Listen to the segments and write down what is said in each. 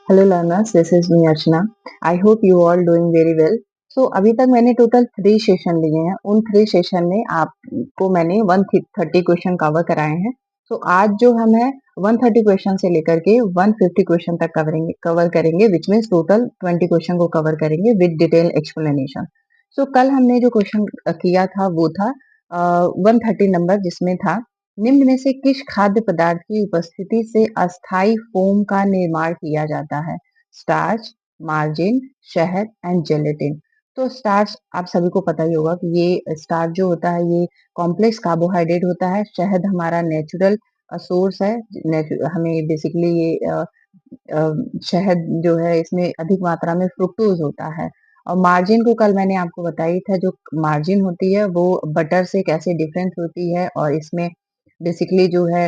Hello learners, this is me Archana. I hope you all doing very well. So अभी तक मैंने total 3 session लिए हैं। उन 3 सेशन में आपको मैंने 130 क्वेश्चन कवर कराए हैं। सो आज जो हम है 130 क्वेश्चन से लेकर के 150 क्वेश्चन तक कवर करेंगे विच मीन्स टोटल 20 क्वेश्चन को कवर करेंगे विद डिटेल एक्सप्लेनेशन। सो कल हमने जो क्वेश्चन किया था वो था 130 नंबर, जिसमें था निम्न में से किस खाद्य पदार्थ की उपस्थिति से अस्थाई फोम का निर्माण किया जाता है? स्टार्च, मार्जिन, शहद एंड जेलेटिन। तो स्टार्च आप सभी को पता ही होगा कि ये स्टार्च जो होता है ये कॉम्प्लेक्स कार्बोहाइड्रेट होता है। शहद हमारा नेचुरल सोर्स है। हमें बेसिकली ये शहद जो है इसमें अधिक मात्रा में फ्रुक्टोज होता है। और मार्जिन को कल मैंने आपको बताई था, जो मार्जिन होती है वो बटर से कैसे डिफरेंट होती है, और इसमें बेसिकली जो है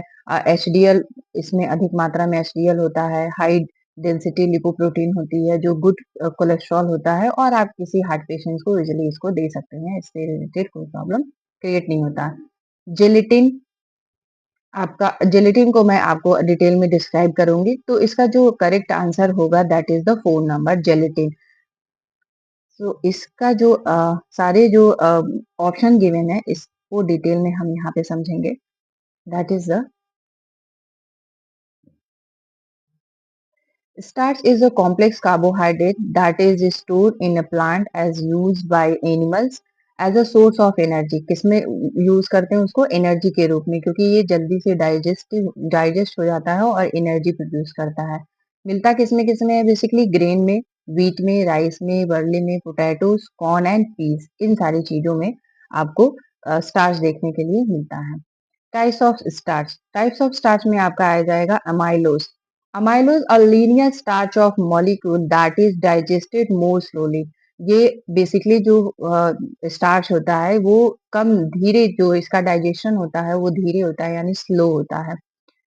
एचडीएल, इसमें अधिक मात्रा में एचडीएल होता है। हाई डेंसिटी लिपोप्रोटीन होती है जो गुड कोलेस्ट्रॉल होता है, और आप किसी हार्ट पेशेंट को इजिली इसको दे सकते हैं, इससे रिलेटेड कोई प्रॉब्लम क्रिएट नहीं होता। जेलेटिन, आपका जेलेटिन को मैं आपको डिटेल में डिस्क्राइब करूंगी, तो इसका जो करेक्ट आंसर होगा that is the 4 number gelatin. तो इसका जो सारे जो ऑप्शन गिवन है इसको डिटेल में हम यहाँ पे समझेंगे। That is the starch is a complex carbohydrate that is stored in a plant as used by animals as a source of energy। किसमें यूज करते हैं उसको? एनर्जी के रूप में, क्योंकि ये जल्दी से डाइजेस्ट हो जाता है और एनर्जी प्रोड्यूस करता है। मिलता किसमें है? बेसिकली ग्रेन में, व्हीट में, राइस में, बर्ली में, पोटैटोज, कॉर्न एंड पीस, इन सारी चीजों में आपको स्टार्च देखने के लिए मिलता है। टाइप्स ऑफ स्टार्च में आपका आ जाएगा amylose. Amylose, a linear starch of molecule that is digested more slowly। ये बेसिकली जो स्टार्च होता है वो कम धीरे, जो इसका डाइजेशन होता है वो धीरे होता है, यानी स्लो होता है।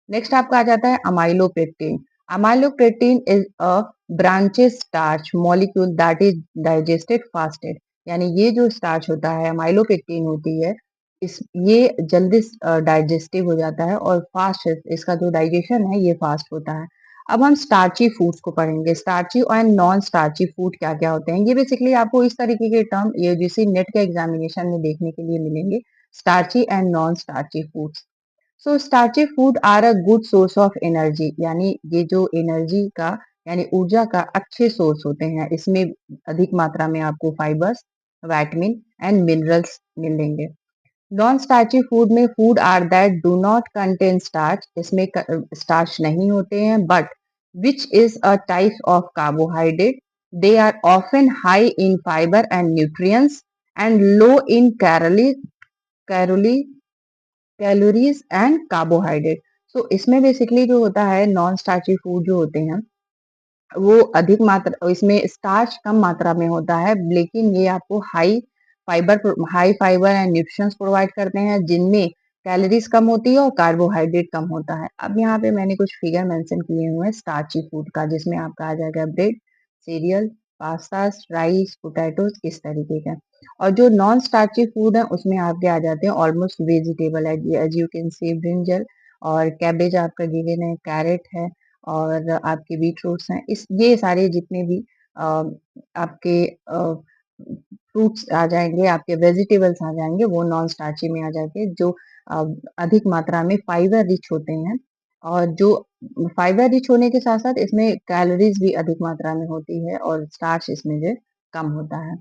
नेक्स्ट आपका आ जाता है amylopectin. Amylopectin is a branches starch molecule that is digested fasted. यानी ये जो स्टार्च होता है, अमाइलोपेक्टिन होती है, इस ये जल्दी डाइजेस्टिव हो जाता है और फास्ट, इसका जो डाइजेशन है ये फास्ट होता है। अब हम स्टार्ची फूड्स को पढ़ेंगे। Starchy and non starchy food क्या क्या होते हैं, ये बेसिकली आपको इस तरीके के टर्म यूजीसी नेट के एग्जामिनेशन में देखने के लिए मिलेंगे। Starchy and non starchy foods. So starchy food are a good source of energy, यानी ये जो एनर्जी का यानी ऊर्जा का अच्छे सोर्स होते हैं। इसमें अधिक मात्रा में आपको फाइबर्स, विटामिन एंड मिनरल्स मिलेंगे। नॉन स्टार्ची फूड में food are that do not contain starch, इसमें स्टार्च नहीं होते हैं, but which is a type of carbohydrate. They are often high in fibre and nutrients and low in calorie calories and carbohydrate. So इसमें basically जो होता है, non starchy food जो होते हैं वो अधिक मात्रा, इसमें स्टार्च कम मात्रा में होता है, लेकिन ये आपको high fibre and nutritions provide करते हैं, जिनमें कैलोरीज कम होती है और कार्बोहाइड्रेट कम होता है। अब यहाँ पे मैंने कुछ फिगर मेंशन किए हुए हैं स्टार्ची फूड का, जिसमें आपका आ जाएगा bread, serial, pasta, rice, potatoes, इस तरीके का। और जो नॉन स्टार्ची फूड है उसमें आपके आ जाते हैं almost vegetable, as you can see brinjal और कैबेज आपका गिवन है, कैरेट है, और आपके बीटरूट्स हैं। इस ये सारे जितने भी आपके फ्रूट्स आ जाएंगे, आपके वेजिटेबल्स आ जाएंगे, वो नॉन स्टार्ची में आ जाएंगे, जो अ, अधिक मात्रा में फाइबर रिच होते हैं। और जो फाइबर रिच होने के साथ साथ इसमें कैलोरीज भी अधिक मात्रा में होती है, और स्टार्च इसमें जो कम होता है।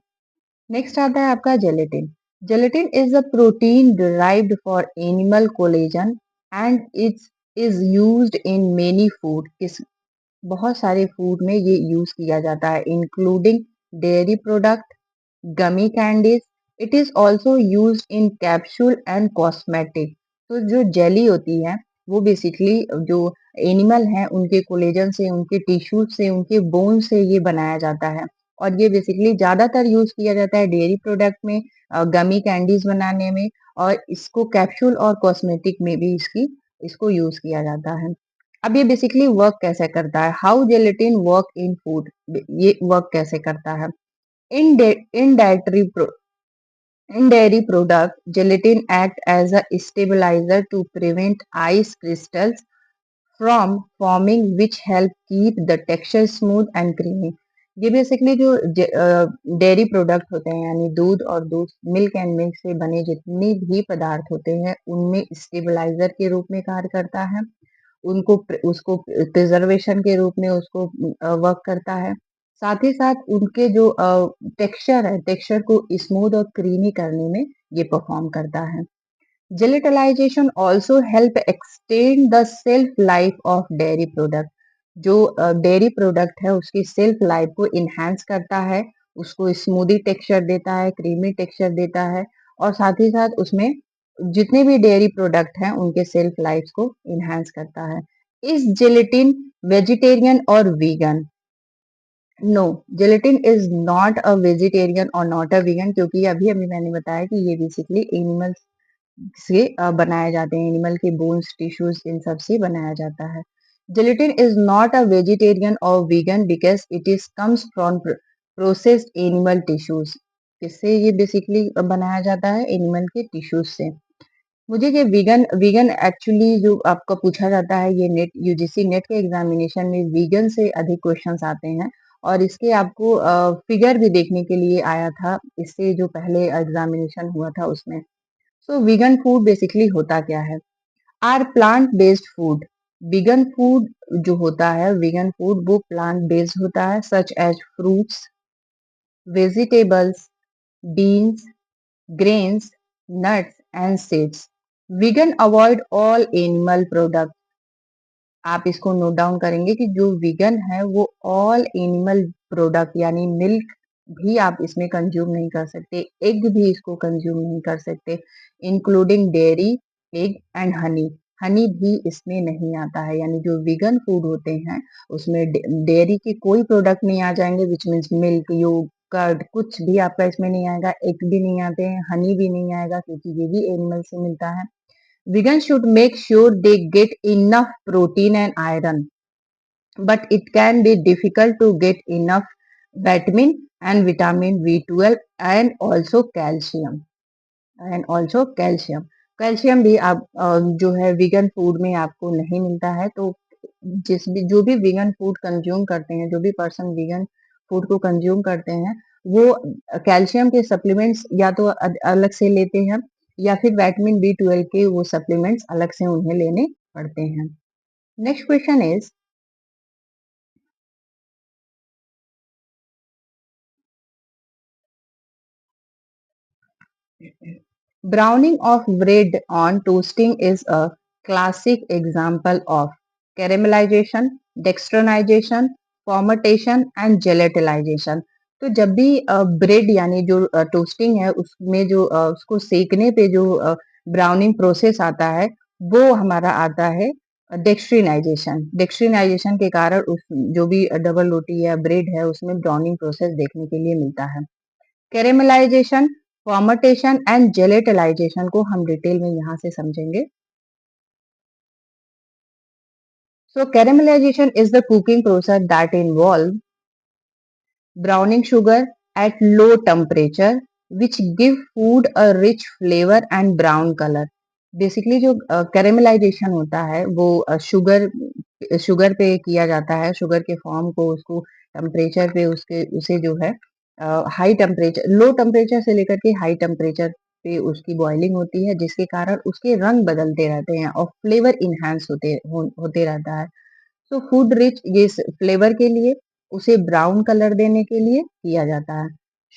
नेक्स्ट आता है आपका gelatin. Gelatin is a protein derived for animal collagen and its is used in many food. बहुत सारे फूड में ये यूज किया जाता है, including dairy product, gummy candies. It is also use in capsule and cosmetic. तो जो jelly होती है वो बेसिकली जो एनिमल हैं उनके कोलेजन से, उनके टिश्यू से, उनके बोन से ये बनाया जाता है। और ये बेसिकली ज्यादातर यूज किया जाता है डेयरी प्रोडक्ट में, गमी कैंडीज बनाने में, और इसको कैप्सूल और कॉस्मेटिक में भी इसको यूज किया जाता है। अब ये बेसिकली वर्क कैसे करता है? How gelatin work in food. ये वर्क कैसे करता है? In in dietary In dairy product, gelatin act as a stabilizer to prevent ice crystals from forming which help keep the texture smooth and creamy. ये basically जो dairy product होते हैं यानी दूध और दूध मिल्क एंड मिल्क से बने जितने भी पदार्थ होते हैं उनमें स्टेबलाइजर के रूप में कार्य करता है। उसको प्रिजर्वेशन के रूप में उसको वर्क करता है। साथ ही साथ उनके जो टेक्सचर है टेक्सचर को स्मूथ और क्रीमी करने में ये परफॉर्म करता है। Gelatalization also help extend the shelf life of dairy product. जो डेयरी प्रोडक्ट है उसकी सेल्फ लाइफ को इनहेंस करता है, उसको स्मूदी टेक्सचर देता है, क्रीमी टेक्सचर देता है और साथ ही साथ उसमें जितने भी डेयरी प्रोडक्ट हैं उनके सेल्फ लाइफ को इनहेंस करता है। इज जेलेटिन वेजिटेरियन और vegan? No, gelatin is not a vegetarian or not a vegan क्योंकि अभी अभी मैंने बताया कि ये बेसिकली एनिमल से बनाए जाते हैं, एनिमल के बोन्स टिश्यूज इन सब से बनाया जाता है। Gelatin is not a vegetarian और vegan because it is comes from processed animal tissues. इससे ये बेसिकली बनाया जाता है एनिमल के टिश्यूज से। मुझे ये वीगन वीगन एक्चुअली जो आपका पूछा जाता है ये नेट यूजीसी नेट के एग्जामिनेशन में वीगन से अधिक क्वेश्चंस आते हैं और इसके आपको फिगर भी देखने के लिए आया था इससे जो पहले एग्जामिनेशन हुआ था उसमें। सो वीगन फूड बेसिकली होता क्या है? Are plant based food. Vegan food जो होता है वीगन फूड वो प्लांट बेस्ड होता है such as fruits, vegetables, beans, grains, nuts and seeds. Vegan avoid all animal products. आप इसको नोट डाउन करेंगे कि जो वीगन है वो ऑल एनिमल प्रोडक्ट यानी मिल्क भी आप इसमें कंज्यूम नहीं कर सकते, एग भी इसको कंज्यूम नहीं कर सकते, including dairy, egg and honey. Honey भी इसमें नहीं आता है यानी जो वीगन फूड होते हैं उसमें डेयरी के कोई प्रोडक्ट नहीं आ जाएंगे विच मीन्स मिल्क, योग, कर्ड कुछ भी आपका इसमें नहीं आएगा, एग भी नहीं आते हैं, हनी भी नहीं आएगा क्योंकि ये भी एनिमल से मिलता है। Vegans should make sure they get enough protein and iron, but it can be difficult to get enough vitamin B12 and also calcium. Calcium भी आप जो है वीगन फूड में आपको नहीं मिलता है। तो जो भी वीगन फूड कंज्यूम करते हैं, जो भी पर्सन वीगन फूड को कंज्यूम करते हैं वो कैल्शियम के सप्लीमेंट्स या तो अलग से लेते हैं या फिर विटामिन B12 के वो सप्लीमेंट्स अलग से उन्हें लेने पड़ते हैं। Next question is Browning of bread on toasting is a classic example of caramelization, dextrinization, fermentation and gelatinization। तो जब भी ब्रेड यानी जो टोस्टिंग है उसमें जो उसको सेकने पे जो ब्राउनिंग प्रोसेस आता है वो हमारा आता है डेक्सट्रिनाइजेशन। डेक्सट्रिनाइजेशन के कारण उस जो भी डबल रोटी या ब्रेड है उसमें ब्राउनिंग प्रोसेस देखने के लिए मिलता है। कैरेमलाइजेशन, फॉर्मेटेशन एंड जेलेटलाइजेशन को हम डिटेल में यहाँ से समझेंगे। So caramelization is the cooking process that involve browning sugar at low temperature which give food a rich flavor and brown color। Basically जो कैरेमलाइजेशन होता है वो शुगर पे किया जाता है। शुगर के फॉर्म को उसको टेम्परेचर पे उसके उसे जो है हाई टेम्परेचर लो टेम्परेचर से लेकर के हाई टेम्परेचर पे उसकी बॉइलिंग होती है जिसके कारण उसके रंग बदलते रहते हैं और फ्लेवर इनहेंस होते रहता है। तो फूड रिच ये फ्लेवर के लिए उसे ब्राउन कलर देने के लिए किया जाता है।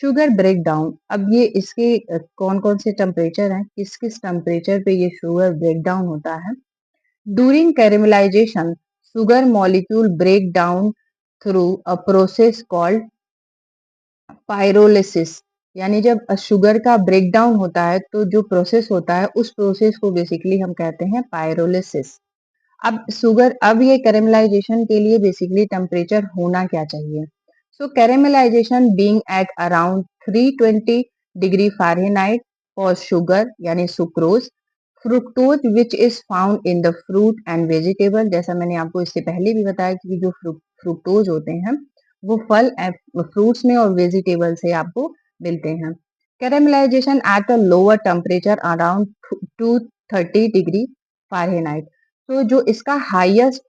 शुगर ब्रेक डाउन, अब ये इसके कौन कौन से टेम्परेचर हैं, किस किस टेम्परेचर पे ये शुगर ब्रेक डाउन होता है? During caramelization sugar molecule break down through a process called pyrolysis. यानी जब शुगर का ब्रेक डाउन होता है तो जो प्रोसेस होता है उस प्रोसेस को बेसिकली हम कहते हैं पाइरोलिसिस। अब ये कैरेमलाइजेशन के लिए बेसिकली टेम्परेचर होना क्या चाहिए? So caramelization being at around 320 degree Fahrenheit for sugar यानी sucrose, fructose which is found in the fruit and vegetable. जैसा मैंने आपको इससे पहले भी बताया कि जो फ्रुक्टोज होते हैं वो फल फ्रूट्स में और वेजिटेबल से आपको मिलते हैं। Caramelization at a lower temperature around 230 degree Fahrenheit. तो जो इसका हाईएस्ट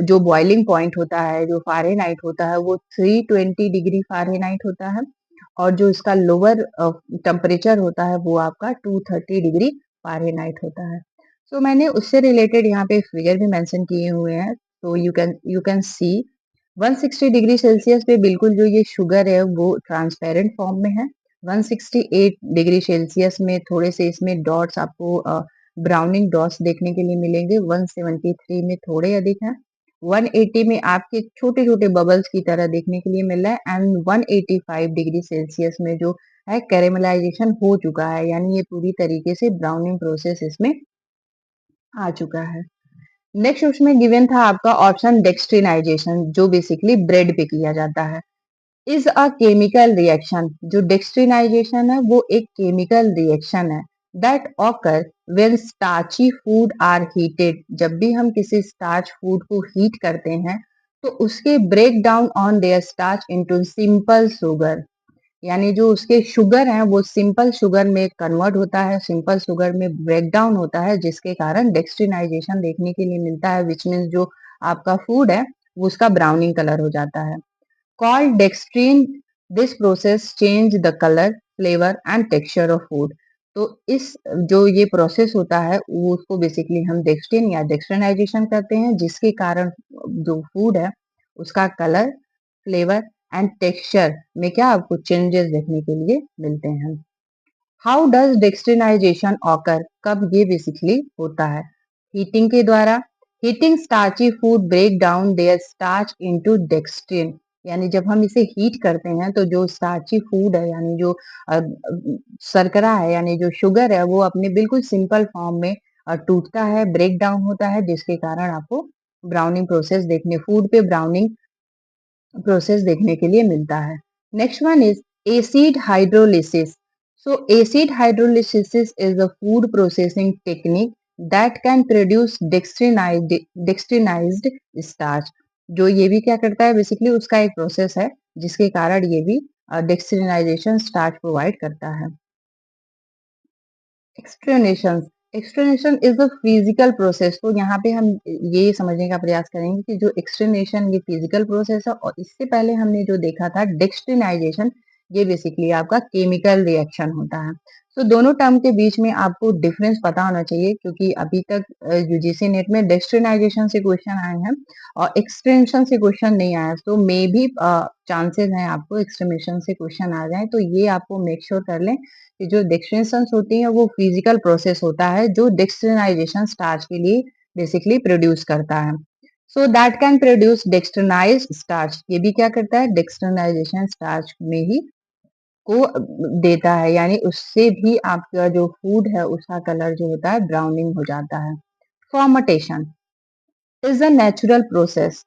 जो बॉइलिंग पॉइंट होता है, जो फ़ारेनहाइट होता है, वो 320 डिग्री फ़ारेनहाइट होता है और जो इसका लोअर टेम्परेचर होता है, वो आपका 230 डिग्री फ़ारेनहाइट होता है। सो मैंने उससे रिलेटेड यहाँ पे फिगर भी मेंशन किए हुए हैं। तो you can C 160 degree Celsius पे बिल्कुल जो ये शुगर है, वो ट्रांसपेरेंट फॉर्म में है। 168 डिग्री सेल्सियस में थोड़े से इसमें डॉट्स आपको ब्राउनिंग डॉट्स देखने के लिए मिलेंगे। 173 में थोड़े अधिक हैं। 180 में आपके छोटे-छोटे बबल्स की तरह देखने के लिए मिल रहा है एंड 185 डिग्री सेल्सियस में जो है कैरेमलाइजेशन हो चुका है, यानी ये पूरी तरीके से ब्राउनिंग प्रोसेस इसमें आ चुका है। नेक्स्ट उसमें गिवन था आपका ऑप्शन डेक्सट्रिनाइजेशन, जो बेसिकली ब्रेड पे किया जाता है। इज अ केमिकल रिएक्शन, जो डेक्सट्रिनाइजेशन है वो एक केमिकल रिएक्शन है that occur when starchy food are heated. जब भी हम किसी स्टार्च फूड को हीट करते हैं तो उसके break down on their starch into simple sugar, यानी जो उसके शुगर हैं वो सिंपल शुगर में कन्वर्ट होता है, सिंपल शुगर में ब्रेक डाउन होता है, जिसके कारण डेक्सट्रिनाइजेशन देखने के लिए मिलता है, विच मीन्स जो आपका फूड है वो उसका ब्राउनिंग कलर हो जाता है। Called dextrine, this process change the color, flavor and texture of food. तो इस जो ये प्रोसेस होता है वो उसको बेसिकली हम डेक्सट्रिन या डेक्सट्रिनाइजेशन करते हैं, जिसके कारण जो फूड है उसका कलर, फ्लेवर एंड टेक्सचर में क्या आपको चेंजेस देखने के लिए मिलते हैं। हाउ डज डेक्सट्रिनाइजेशन ऑकर, कब ये बेसिकली होता है? हीटिंग के द्वारा। Heating starchy food break down their starch into dextrin, यानी जब हम इसे हीट करते हैं तो जो स्टार्ची फूड है, यानी जो शर्करा है, यानी जो शुगर है, वो अपने बिल्कुल सिंपल फॉर्म में टूटता है, ब्रेक डाउन होता है, जिसके कारण आपको ब्राउनिंग प्रोसेस देखने फूड पे ब्राउनिंग प्रोसेस देखने के लिए मिलता है। Next one is acid hydrolysis. So acid hydrolysis is a food processing technique that can produce dextrinized starch. जो ये भी क्या करता है, बेसिकली उसका एक प्रोसेस है जिसके कारण ये भी डेक्सट्रिनाइजेशन स्टार्च प्रोवाइड करता है। Explanation, explanation is the physical process. तो यहाँ पे हम ये समझने का प्रयास करेंगे कि जो एक्सप्लेनेशन ये फिजिकल प्रोसेस है, और इससे पहले हमने जो देखा था डेक्सट्रिनाइजेशन, ये बेसिकली आपका केमिकल रिएक्शन होता है। तो दोनों टर्म के बीच में आपको डिफरेंस पता होना चाहिए, क्योंकि अभी तक यूजीसी नेट में डेक्सट्रिनाइजेशन से क्वेश्चन आए हैं और एक्सटेंशन से क्वेश्चन नहीं आया। तो मे भी चांसेस हैं आपको एक्सट्रीमेशन से क्वेश्चन आ जाए, तो ये आपको मेक श्योर कर लें कि जो डेक्सट्रिनेशंस होती हैं वो फिजिकल प्रोसेस होता है जो डेक्सट्रिनाइजेशन स्टार्च के लिए बेसिकली प्रोड्यूस करता है। So that can produce dextrinized starch, ये भी क्या करता है, डेक्सट्रिनाइजेशन स्टार्च में ही को देता है, यानी उससे भी आपका जो फूड है उसका कलर जो होता है ब्राउनिंग हो जाता है। Fermentation is a natural process,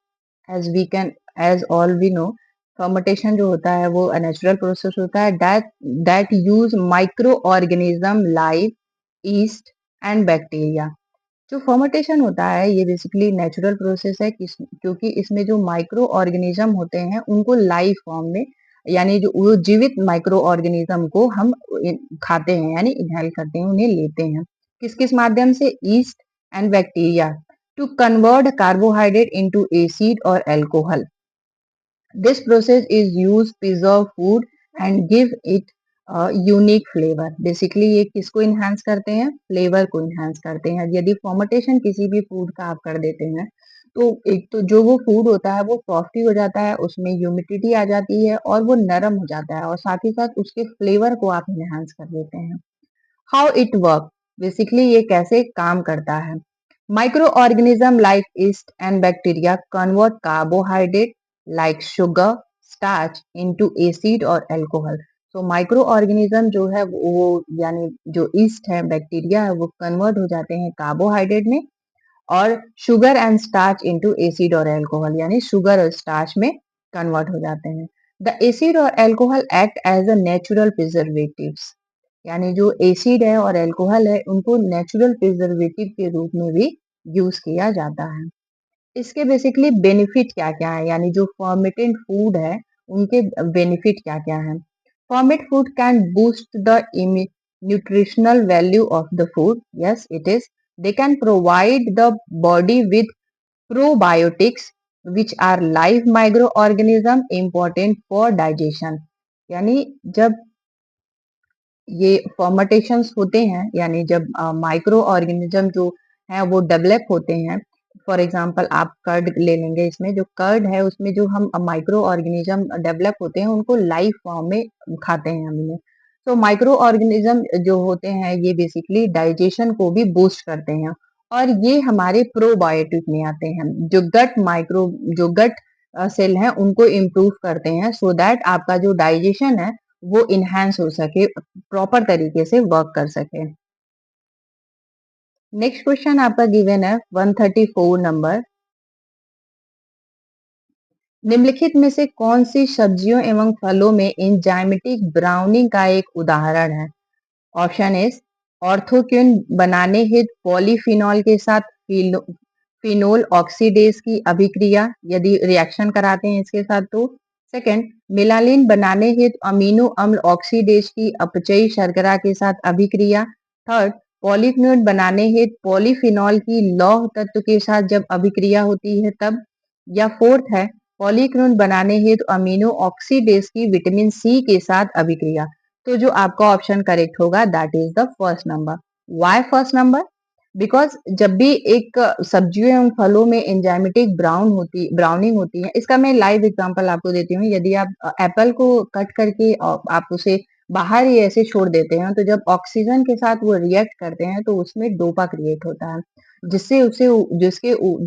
as we can as all we know. Fermentation जो होता है वो नेचुरल प्रोसेस होता है that use microorganism like yeast and bacteria. जो फर्मेंटेशन होता है ये बेसिकली नेचुरल प्रोसेस है, क्योंकि इसमें जो माइक्रो ऑर्गेनिज्म होते हैं उनको लाइव फॉर्म में, यानी जो वो जीवित माइक्रो ऑर्गेनिज्म को हम खाते हैं, यानी इनहेल करते हैं, उन्हें लेते हैं। किस किस माध्यम से? Yeast and bacteria, to convert carbohydrate into acid और alcohol. This process is used to preserve food and give it a unique flavor. Basically ये किसको enhance करते हैं? फ्लेवर को enhance करते हैं। यदि फॉर्मेटेशन किसी भी फूड का आप कर देते हैं तो एक तो जो वो फूड होता है वो सॉफ्टी हो जाता है, उसमें ह्यूमिडिटी आ जाती है और वो नरम हो जाता है, और साथ ही साथ उसके फ्लेवर को आप enhance कर देते हैं। हाउ इट वर्क, बेसिकली ये कैसे काम करता है? Micro organism like yeast and bacteria convert carbohydrate like sugar, starch into acid और अल्कोहल। तो माइक्रो ऑर्गेनिज्म जो है वो यानी जो ईस्ट है, बैक्टीरिया है, वो कन्वर्ट हो जाते हैं कार्बोहाइड्रेट में और sugar and starch into acid और अल्कोहल, यानी शुगर और स्टार्च में कन्वर्ट हो जाते हैं। द एसिड और alcohol act as a natural preservatives, यानी जो एसिड है और अल्कोहल है उनको नेचुरल प्रिजर्वेटिव के रूप में भी यूज किया जाता है। इसके बेसिकली बेनिफिट क्या क्या है, यानी जो फर्मेंटेड फूड है उनके बेनिफिट क्या क्या है? Fermented food can boost the nutritional value of the food, yes it is. They can provide the body with probiotics which are live microorganism important for digestion. यानी जब ये फर्मेंटेशंस होते हैं, यानी जब माइक्रो ऑर्गेनिज्म जो है वो डेवलप होते हैं। फॉर एग्जांपल आप कर्ड ले लेंगे, इसमें जो कर्ड है उसमें जो हम माइक्रो ऑर्गेनिज्म डेवलप होते हैं उनको लाइव फॉर्म में खाते हैं हम इन्हें। तो माइक्रो ऑर्गेनिज्म जो होते हैं ये बेसिकली डाइजेशन को भी बूस्ट करते हैं, और ये हमारे प्रोबायोटिक में आते हैं जो गट माइक्रो जो गट सेल हैं उनको इम्प्रूव करते हैं, सो दैट आपका जो डाइजेशन है वो इनहेंस हो सके, प्रॉपर तरीके से वर्क कर सके। नेक्स्ट क्वेश्चन आपका गिवन है 134 नंबर। निम्नलिखित में से कौन सी सब्जियों एवं फलों में एंजाइमेटिक ब्राउनिंग का एक उदाहरण है? ऑप्शन इज ऑर्थोक्यून बनाने हेतु पॉलीफिनॉल के साथ फिनोल ऑक्सीडेज की अभिक्रिया, यदि रिएक्शन कराते हैं इसके साथ तो। सेकंड, मिलालिन बनाने हेतु अमीनो अम्ल ऑक्सीडेज की अपचयी शर्करा के साथ अभिक्रिया। थर्ड, पॉलीफिनोल बनाने हेतु पॉलीफिनॉल की लौह तत्व के साथ जब अभिक्रिया होती है तब। या फोर्थ है, पॉलीक्लोन बनाने हेतु अमीनो ऑक्सीडेज की विटामिन सी के साथ अभिक्रिया। तो जो आपका ऑप्शन करेक्ट होगा that is the first number. Why first number? Because जब भी एक सब्जियों एवं फलों में एंजाइमेटिक ब्राउनिंग होती है, इसका मैं लाइव एग्जांपल आपको देती हूँ। यदि आप एप्पल को कट करके आप उसे बाहर ही ऐसे छोड़ देते हैं, तो जब ऑक्सीजन के साथ वो रिएक्ट करते हैं तो उसमें डोपा क्रिएट होता है, जिससे उसे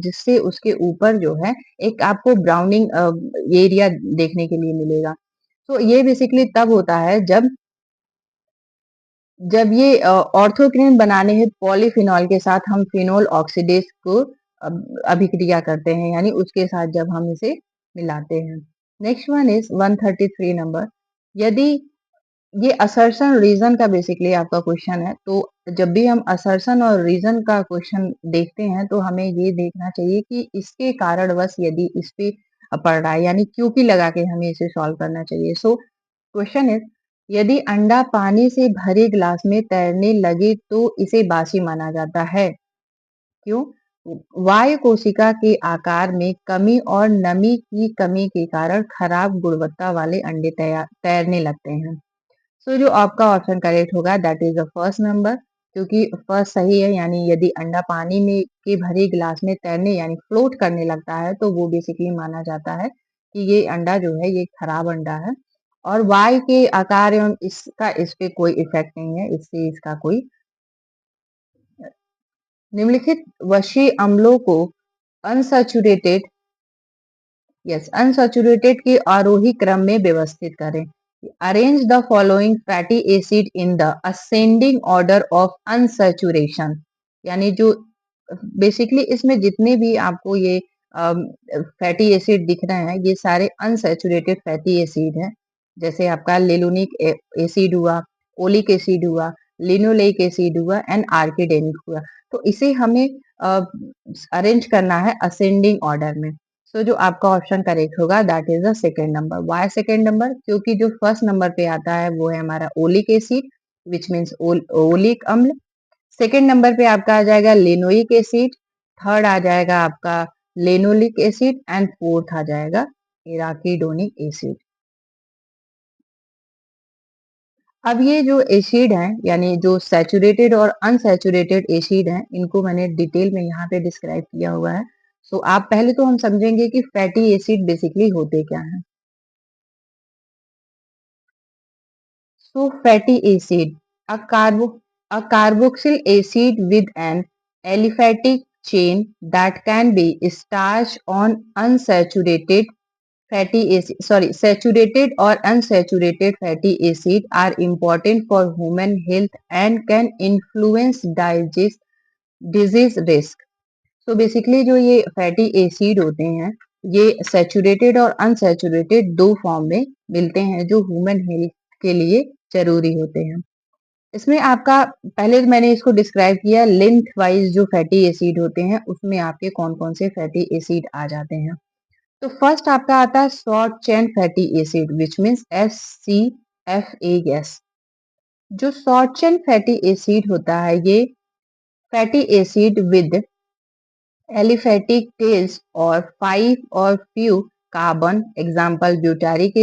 जिससे उसके ऊपर जो है एक आपको ब्राउनिंग एरिया देखने के लिए मिलेगा। तो ये बेसिकली तब होता है जब ये ऑर्थोक्रिन बनाने हेतु पॉलीफिनॉल के साथ हम फिनोल ऑक्सीडेज को अभिक्रिया करते हैं, यानी उसके साथ जब हम इसे मिलाते हैं। Next one is 133 number. यदि ये असर्शन रीजन का बेसिकली आपका क्वेश्चन है, तो जब भी हम असर्शन और रीजन का क्वेश्चन देखते हैं तो हमें ये देखना चाहिए कि इसके कारणवश यदि इस पे पड़ रहा है, यानी क्योंकि लगा के हमें इसे सॉल्व करना चाहिए। सो क्वेश्चन इज, यदि अंडा पानी से भरे ग्लास में तैरने लगे तो इसे बासी माना जाता है, क्यों? वायु कोशिका के आकार में कमी और नमी की कमी के कारण खराब गुणवत्ता वाले अंडे तैरने लगते हैं। सो जो आपका ऑप्शन करेक्ट होगा that is the first number, क्योंकि फर्स्ट सही है। यानी यदि अंडा पानी में के भरे गिलास में तैरने यानी फ्लोट करने लगता है तो वो बेसिकली माना जाता है कि ये अंडा जो है ये खराब अंडा है, और वायु के आकार एवं इसका इस पे कोई इफेक्ट नहीं है, इससे इसका कोई। निम्नलिखित वशीय अम्लों को अनसैचुरेटेड अनसैचुरेटेड के आरोही क्रम में व्यवस्थित करें। Arrange the following fatty acid in the ascending order of unsaturation. यानी जो बेसिकली इसमें जितने भी आपको ये फैटी एसिड दिख रहे हैं ये सारे अनसैचुरेटेड फैटी एसिड हैं। जैसे आपका लेलोनिक एसिड हुआ, ओलिक एसिड हुआ, लिनोलेइक एसिड हुआ एंड आर्किडेनिक हुआ। तो इसे हमें अरेंज करना है असेंडिंग ऑर्डर में। सो जो आपका ऑप्शन करेक्ट होगा that is the second number. Why second number? क्योंकि जो फर्स्ट नंबर पे आता है वो है हमारा oleic acid which means oleic अम्ल। सेकेंड नंबर पे आपका आ जाएगा लिनोइक एसिड, थर्ड आ जाएगा आपका लेनोलिक एसिड एंड फोर्थ आ जाएगा इराकीडोनिक एसिड। अब ये जो एसिड हैं यानी जो सैचुरेटेड और अनसैचुरेटेड एसिड हैं इनको मैंने डिटेल में यहाँ पे डिस्क्राइब किया हुआ है। सो आप पहले तो हम समझेंगे कि फैटी एसिड बेसिकली होते क्या हैं। So fatty acid, a carboxyl acid with an aliphatic chain that can be starched on unsaturated fatty acid. Sorry, saturated or unsaturated fatty acid are important for human health and can influence disease risk. So basically जो ये fatty acid होते हैं ये saturated और unsaturated दो form में मिलते हैं जो ह्यूमन हेल्थ के लिए जरूरी होते हैं। इसमें आपका पहले मैंने इसको डिस्क्राइब किया लेंथ वाइज जो फैटी एसिड होते हैं उसमें आपके कौन कौन से फैटी एसिड आ जाते हैं। तो फर्स्ट आपका आता है short chain fatty acid which means SCFA gas. जो शॉर्ट चेन फैटी एसिड होता है ये fatty acid with aliphatic tails और 5 or few carbon, example butyric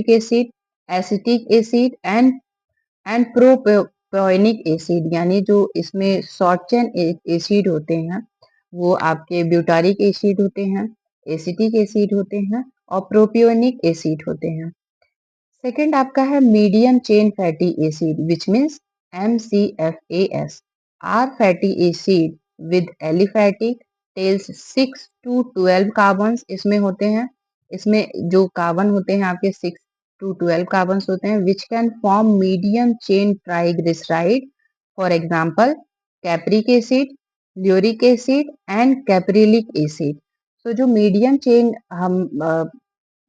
acid, acetic acid and propionic acid, यानी जो इसमें शॉर्ट चेन एसिड होते हैं वो आपके ब्यूटारिक एसिड होते हैं, एसिटिक एसिड होते हैं और प्रोपियोनिक एसिड होते हैं। सेकंड आपका है medium chain fatty acid which means MCFAS are fatty acid with aliphatic tails 6 to 12 carbon इसमें होते हैं। इसमें जो कार्बन होते हैं आपके 6 to 12 कार्बन होते हैं which can form medium chain triglyceride, for example capric acid, lauric acid and caprylic acid. तो जो मीडियम चेन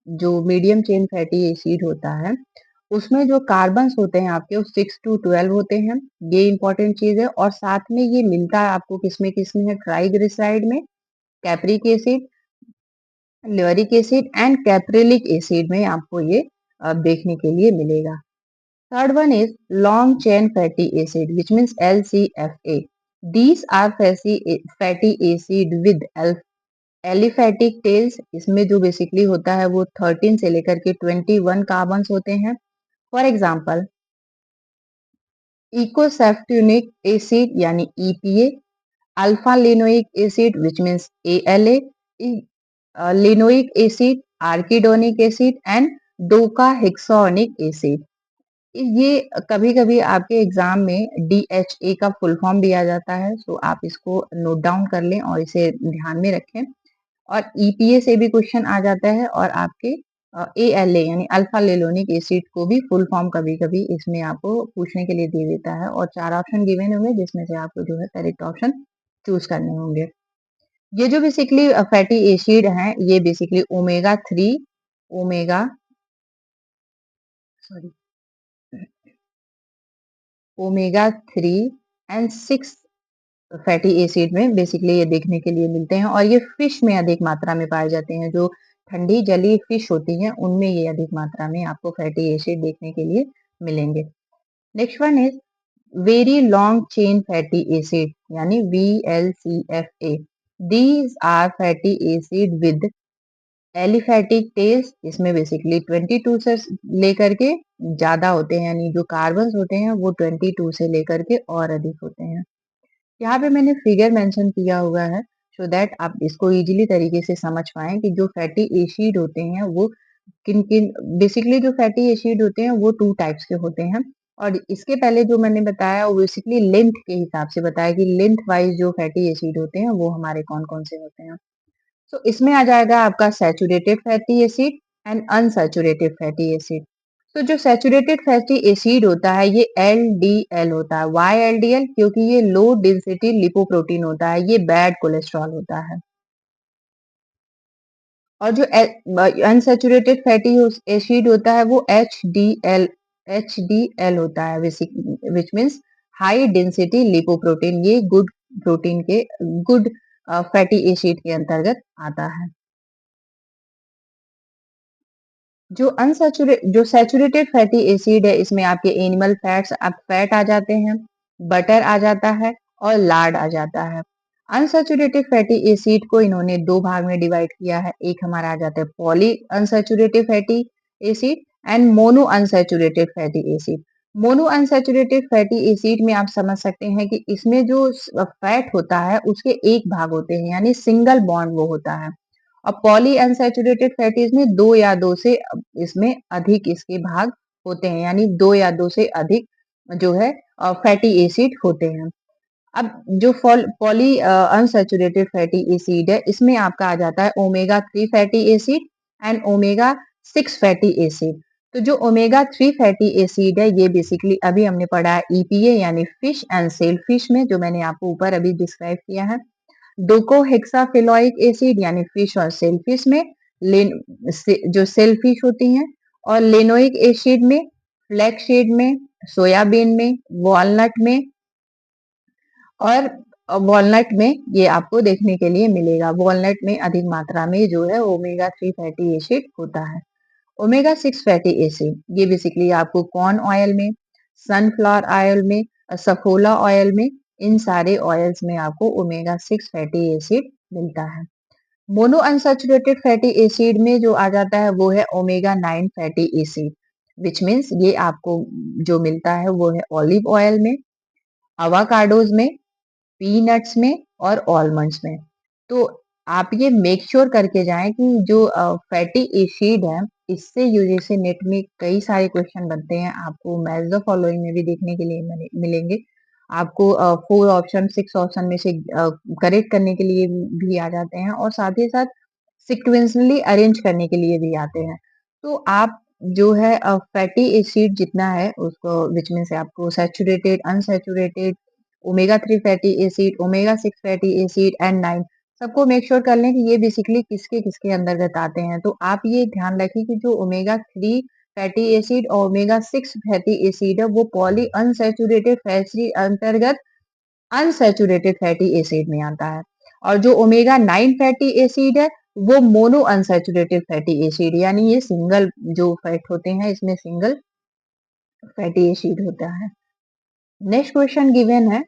जो मीडियम चेन फैटी एसिड होता है उसमें जो कार्बन्स होते हैं आपके वो 6 to 12 होते हैं, ये इंपॉर्टेंट चीज है। और साथ में ये मिलता है आपको किसमें किसमें है, ट्राइग्लिसराइड में, capric acid, lauric acid and caprylic acid में आपको ये देखने के लिए मिलेगा। Third one is long chain fatty acid which means LCFA। These are fatty acid with aliphatic tails, इसमें जो बेसिकली होता है वो 13 से लेकर के 21 कार्बन होते हैं। फॉर एग्जाम्पल इकोसेफ्टूनिक एसिड यानी EPA, alpha linoleic acid which means ALA, linoleic acid, arachidonic acid and डोका हेक्सानिक एसिड। ये कभी कभी आपके एग्जाम में DHA का फुल फॉर्म दिया जाता है, तो आप इसको नोट डाउन कर लें और इसे ध्यान में रखें। और EPA से भी क्वेश्चन आ जाता है और आपके ALA यानी अल्फा लेलोनिक एसिड को भी फुल फॉर्म कभी कभी इसमें आपको पूछने के लिए दे देता है और 4 ऑप्शन गिवन होंगे जिसमें से आपको जो है करेक्ट ऑप्शन चूज करने होंगे। ये जो बेसिकली फैटी एसिड हैं ये basically omega sorry omega 3 and 6 fatty acid में बेसिकली ये देखने के लिए मिलते हैं और ये फिश में अधिक मात्रा में पाए जाते हैं। जो ठंडी जलीय फिश होती हैं उनमें ये अधिक मात्रा में आपको फैटी एसिड देखने के लिए मिलेंगे। Next one is very long chain fatty acid यानी VLCFA। These are fatty acid with aliphatic tails, इसमें बेसिकली 22 से लेकर के ज्यादा होते हैं, यानी जो कार्बन होते हैं वो 22 से लेकर के और अधिक होते हैं। यहाँ पे मैंने फिगर मेंशन किया हुआ है सो दैट आप इसको इजीली तरीके से समझ पाएं कि जो फैटी एसिड होते हैं वो किन किन, बेसिकली जो फैटी एसिड होते हैं वो 2 टाइप्स के होते हैं। और इसके पहले जो मैंने बताया वो बेसिकली लेंथ के हिसाब से बताया कि लेंथ वाइज जो फैटी एसिड होते हैं वो हमारे कौन कौन से होते हैं। तो इसमें आ जाएगा आपका saturated fatty acid and unsaturated fatty acid. तो जो सैचुरेटेड फैटी एसिड होता है ये LDL होता है। Why LDL? क्योंकि ये लो डेंसिटी लिपोप्रोटीन होता है, ये बैड कोलेस्ट्रॉल होता है। और जो अनसैचुरेटेड फैटी एसिड होता है वो HDL होता है which means high density lipoprotein, ये गुड प्रोटीन के गुड फैटी एसिड के अंतर्गत आता है। जो सैचुरेटेड फैटी एसिड है इसमें आपके एनिमल फैट्स आप फैट आ जाते हैं, बटर आ जाता है और लार्ड आ जाता है। अनसैचुरेटेड फैटी एसिड को इन्होंने 2 भाग में डिवाइड किया है, एक हमारा आ जाता है poly unsaturated fatty acid and mono unsaturated fatty acid. Mono unsaturated fatty acid में आप समझ सकते हैं कि इसमें जो फैट होता है उसके एक भाग होते हैं, यानी सिंगल बॉन्ड वो होता है। और पॉली अनसैचुरेटेड फैटीज में 2 या 2 से इसमें अधिक इसके भाग होते हैं, यानी 2 या 2 से अधिक जो है फैटी एसिड होते हैं। अब जो पॉली अनसैचुरेटेड फैटी एसिड है इसमें आपका आ जाता है omega 3 fatty acid and omega 6 fatty acid. तो जो ओमेगा 3 फैटी एसिड है ये बेसिकली अभी हमने पढ़ा है EPA यानी फिश एंड सेल फिश में, जो मैंने आपको ऊपर अभी डिस्क्राइब किया है। डोकोहेक्साफिलॉइक एसिड यानी फिश और सेलफिश में, जो सेलफिश होती हैं, और लेनोइक एसिड में, फ्लैक्ससीड में, सोयाबीन में, वॉलनट में और वॉलनट में ये आपको देखने के लिए मिलेगा। वॉलनट में अधिक मात्रा में जो है ओमेगा 3 फैटी एसिड होता है। ओमेगा 6 फैटी एसिड ये बेसिकली आपको कॉर्न ऑयल में, सनफ्लावर ऑयल में, सफोला ऑयल में इन सारे ऑयल्स में आपको ओमेगा 6 फैटी एसिड मिलता है। मोनो अनसैचुरेटेड फैटी एसिड में जो आ जाता है वो है omega 9 fatty acid, which means ये आपको जो मिलता है वो है ऑलिव ऑयल में, अवाकाडोज में, पीनट्स में और आलमंड्स में। तो आप ये मेक श्योर करके जाएं कि जो फैटी एसिड है, इससे यूजीसी नेट में कई सारे क्वेश्चन बनते हैं, आपको मैच द फॉलोइंग में भी देखने के लिए मिलेंगे। आपको 4 ऑप्शन 6 ऑप्शन में से करेक्ट करने के लिए भी आ जाते हैं और साथ ही साथ सिक्वेंसली अरेंज करने के लिए भी आते हैं। तो आप जो है फैटी एसिड जितना है उसको विच मीन्स आपको saturated, unsaturated, omega 3 fatty acid, omega 6 fatty acid and 9 सबको मेक श्योर कर लें कि ये बेसिकली किसके अंतर्गत आते हैं। तो आप ये ध्यान रखें कि जो ओमेगा 3 फैटी एसिड और ओमेगा 6 फैटी एसिड है वो पॉली अनसैचुरेटेड फैटी अंतर्गत अनसैचुरेटेड फैटी एसिड में आता है, और जो ओमेगा 9 फैटी एसिड है वो मोनो अनसैचुरेटेड फैटी एसिड, यानी ये सिंगल जो फैट होते हैं इसमें सिंगल फैटी एसिड होता है। नेक्स्ट क्वेश्चन गिवन है,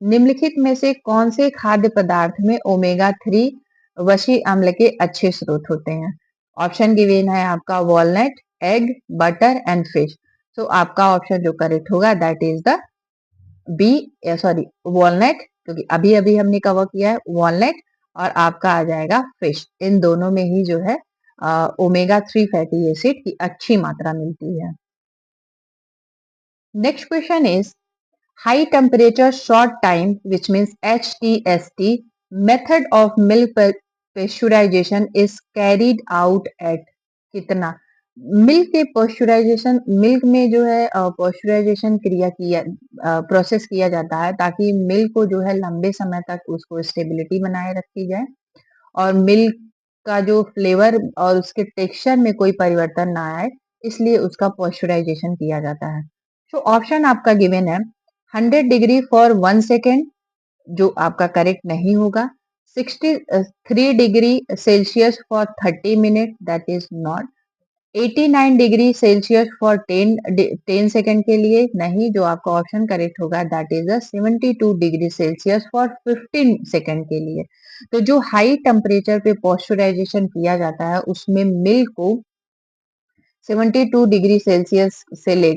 निम्नलिखित में से कौन से खाद्य पदार्थ में ओमेगा 3 वसी अम्ल के अच्छे स्रोत होते हैं? ऑप्शन गिवन है आपका walnut, egg, butter and fish. तो आपका ऑप्शन जो करेक्ट होगा that is the B, sorry walnut, क्योंकि अभी अभी हमने कवर किया है वॉलनट, और आपका आ जाएगा फिश। इन दोनों में ही जो है ओमेगा 3 फैटी एसिड की अच्छी मात्रा मिलती है। Next question is high temperature short time, which means HTST, method of milk pasteurization is carried out at कितना? मिल्क के पॉस्चराइजेशन, मिल्क में जो है पॉस्चराइजेशन क्रिया किया प्रोसेस किया जाता है ताकि मिल्क को जो है लंबे समय तक उसको स्टेबिलिटी बनाए रखी जाए और मिल्क का जो फ्लेवर और उसके टेक्सचर में कोई परिवर्तन ना आए, इसलिए उसका पॉस्चराइजेशन किया जाता है। तो ऑप्शन आपका गिवन है 100 डिग्री फॉर 1 सेकेंड, जो आपका करेक्ट नहीं होगा। 63 degree Celsius for 30 minute, that is not. 89 degree Celsius for 10 second के लिए नहीं, जो आपका ऑप्शन करेक्ट होगा that is 72 degree Celsius for 15 second के लिए। तो जो हाई टेम्परेचर पे पॉस्चराइजेशन किया जाता है उसमें मिल्क को 72 डिग्री सेल्सियस से ले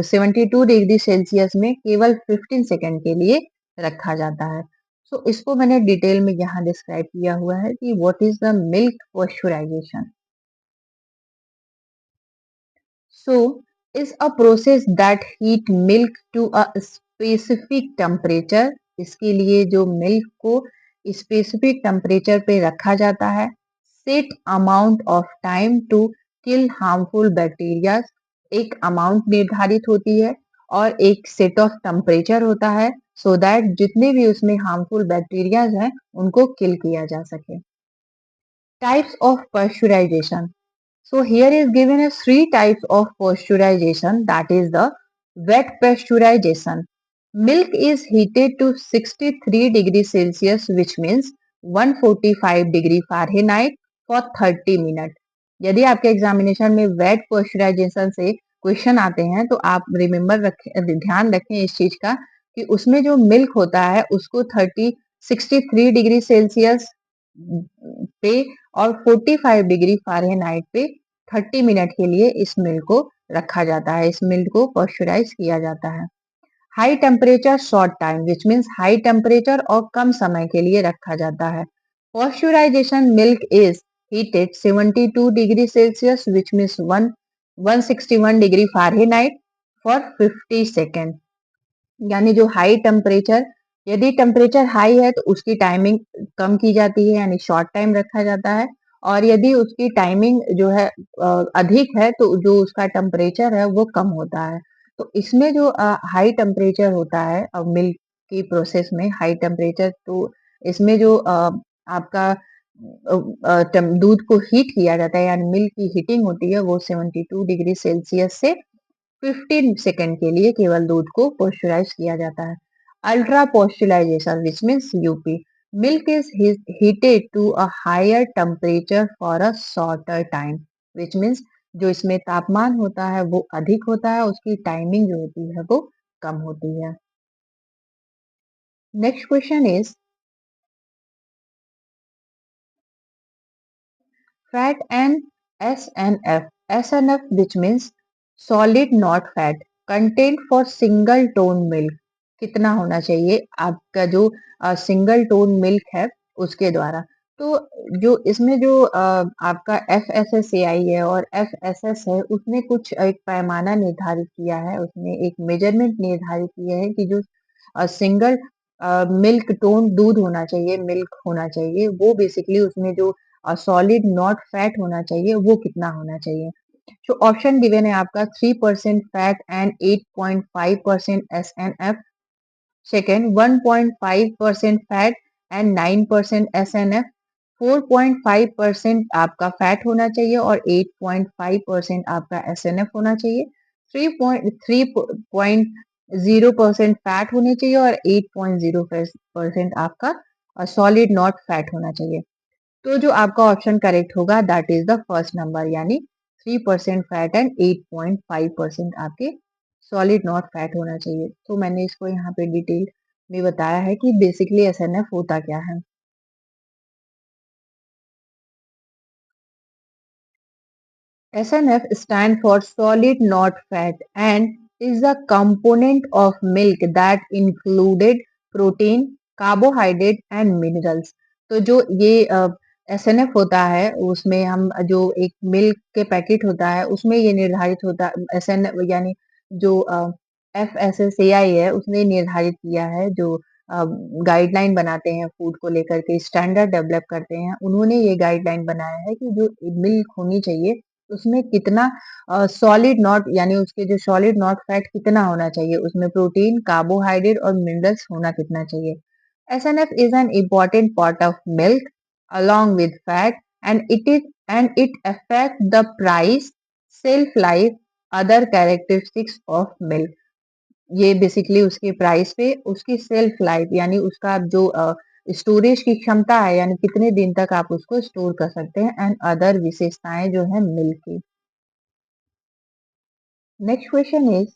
72 डिग्री सेल्सियस में केवल 15 सेकेंड के लिए रखा जाता है। सो इसको मैंने डिटेल में यहाँ डिस्क्राइब किया हुआ है कि what is the milk pasteurisation. So, is a process that heat milk to a specific temperature। इसके लिए जो मिल्क को स्पेसिफिक टेम्परेचर पे रखा जाता है। Set amount of time to kill harmful bacteria, एक अमाउंट निर्धारित होती है और एक सेट ऑफ टेम्परेचर होता है सो दैट जितने भी उसमें हार्मफुल बैक्टीरियाज हैं उनको किल किया जा सके। Types of pasteurisation. So here is given as 3 types of pasteurization, that is the wet pasteurization. Milk is heated to 63 degrees Celsius, which means 145 degree Fahrenheit for 30 minutes. यदि आपके एग्जामिनेशन में wait pasteurisation से question आते हैं तो आप remember रखें, ध्यान रखें इस चीज का कि उसमें जो मिल्क होता है उसको 63 डिग्री सेल्सियस पे और 45 डिग्री फ़ारेनहाइट पे 30 मिनट के लिए इस मिल्क को रखा जाता है, इस मिल्क को पॉस्चराइज किया जाता है। High temperature short time, which means high temperature और कम समय के लिए रखा जाता है। Pasteurisation milk is heated 72 degree Celsius which means 161 degree Fahrenheit for 50 second. यानी जो हाई टेम्परेचर, यदि टेम्परेचर हाई है तो उसकी टाइमिंग कम की जाती है यानी शॉर्ट टाइम रखा जाता है, और यदि उसकी टाइमिंग जो है अधिक है तो जो उसका टेम्परेचर है वो कम होता है। तो इसमें जो हाई टेम्परेचर होता है मिल्क की प्रोसेस में हाई टेम्परेचर, तो इसमें जो आपका दूध को हीट किया जाता है यानी मिल्क की हीटिंग होती है वो 72 डिग्री सेल्सियस से 15 सेकेंड के लिए केवल दूध को पॉस्चराइज किया जाता है। Ultra pasteurization which means UP, milk is heated to a higher temperature for a shorter time, which means जो इसमें तापमान होता है वो अधिक होता है, उसकी टाइमिंग जो होती है वो कम होती है। Next question is fat and SNF. SNF which means solid not fat. Content for single tone milk. कितना होना चाहिए आपका जो सिंगल टोन मिल्क है उसके द्वारा। तो जो इसमें जो आपका FSSAI है और FSS है उसने कुछ एक पैमाना निर्धारित किया है, उसने एक मेजरमेंट निर्धारित किया है कि जो सिंगल मिल्क टोन दूध होना चाहिए, मिल्क होना चाहिए, वो बेसिकली उसमें जो सॉलिड नॉट फैट होना चाहिए वो कितना होना चाहिए। जो ऑप्शन गिवन है आपका 3% fat and 8.5% SNF, second 1.5% fat and 9% SNF, 4.5% आपका फैट होना चाहिए और 8.5% आपका SNF होना चाहिए, 3.0% फैट होनी चाहिए और 8.0% आपका सॉलिड नॉट फैट होना चाहिए। तो जो आपका ऑप्शन करेक्ट होगा that is the first number, यानी 3% फैट एंड 8.5% आपके सॉलिड नॉट फैट होना चाहिए। तो मैंने इसको यहाँ पे डिटेल में बताया है कि बेसिकली एसएनएफ होता क्या है। SNF stand for solid not fat and is a component of milk that included protein, carbohydrate and minerals। तो जो ये SNF होता है उसमें हम जो एक मिल्क के पैकेट होता है उसमें ये निर्धारित होता SN यानी जो FSSAI है उसने निर्धारित किया है, जो गाइडलाइन बनाते हैं फूड को लेकर के स्टैंडर्ड डेवलप करते हैं, उन्होंने ये गाइडलाइन बनाया है कि जो मिल्क होनी चाहिए उसमें कितना सॉलिड नॉट यानी उसके जो सॉलिड नॉट फैट कितना होना चाहिए, उसमें प्रोटीन, कार्बोहाइड्रेट और मिनरल्स होना कितना चाहिए। SNF is an important part of milk along with fat and it affect the price, shelf life, other characteristics of milk। ये बेसिकली उसके प्राइस पे उसकी सेल्फ लाइफ यानी उसका जो स्टोरेज की क्षमता है यानी कितने दिन तक आप उसको स्टोर कर सकते हैं एंड अदर विशेषताएं जो है मिल्क की। Next question is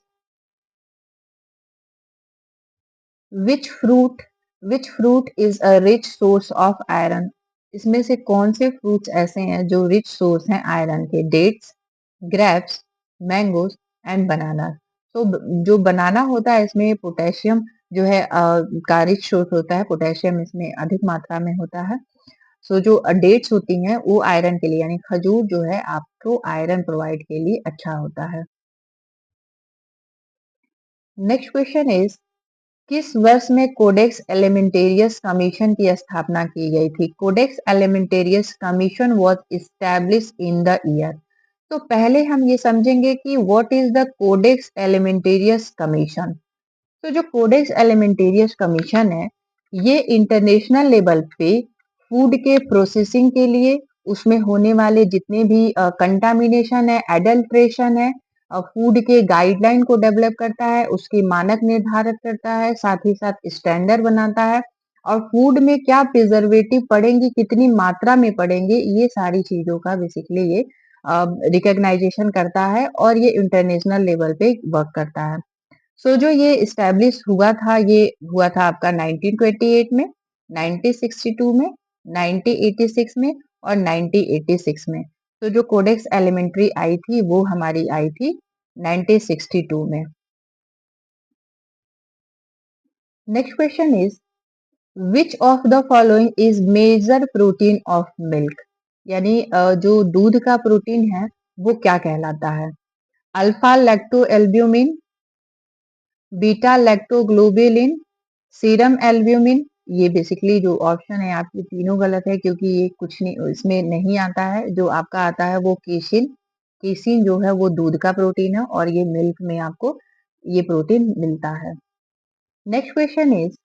which fruit which fruit is a rich source of iron. इसमें से कौन से फ्रूट्स ऐसे हैं जो रिच सोर्स हैं आयरन के। डेट्स, ग्रेप्स, मैंगोज एंड बनाना। तो जो बनाना होता है इसमें पोटेशियम जो है का रिच सोर्स होता है, पोटेशियम इसमें अधिक मात्रा में होता है। सो जो डेट्स होती हैं वो आयरन के लिए यानी खजूर जो है आपको आयरन प्रोवाइड के लिए अच्छा होता है। नेक्स्ट क्वेश्चन इज किस वर्ष में कोडेक्स एलिमेंटेरियस कमीशन की स्थापना की गई थी। Codex Alimentarius Commission was establish in the year. तो पहले हम ये समझेंगे कि what is the Codex Alimentarius Commission. तो जो कोडेक्स एलिमेंटेरियस कमीशन है ये इंटरनेशनल लेवल पे फूड के प्रोसेसिंग के लिए उसमें होने वाले जितने भी कंटामिनेशन है, एडल्ट्रेशन है, फूड के गाइडलाइन को डेवलप करता है, उसके मानक निर्धारित करता है, साथ ही साथ स्टैंडर्ड बनाता है और फूड में क्या प्रिजर्वेटिव पड़ेंगे, कितनी मात्रा में पड़ेंगे, ये सारी चीजों का बेसिकली ये रिकग्नाइजेशन करता है और ये इंटरनेशनल लेवल पे वर्क करता है। जो ये इस्टेब्लिश हुआ था ये हुआ था आपका 1928 में, 1962 में, 1986 में और 1986 में। तो जो कोडेक्स एलिमेंट्री आई थी वो हमारी आई थी 1962 में। Next question is which of the following is major protein of milk. यानी जो दूध का प्रोटीन है वो क्या कहलाता है। Alpha lacto albumin, beta lactoglobulin, serum albumin. ये बेसिकली जो ऑप्शन है आपकी तीनों गलत है क्योंकि ये कुछ नहीं इसमें नहीं आता है। जो आपका आता है वो केसिन। केसिन जो है वो दूध का प्रोटीन है और ये मिल्क में आपको ये प्रोटीन मिलता है। Next question is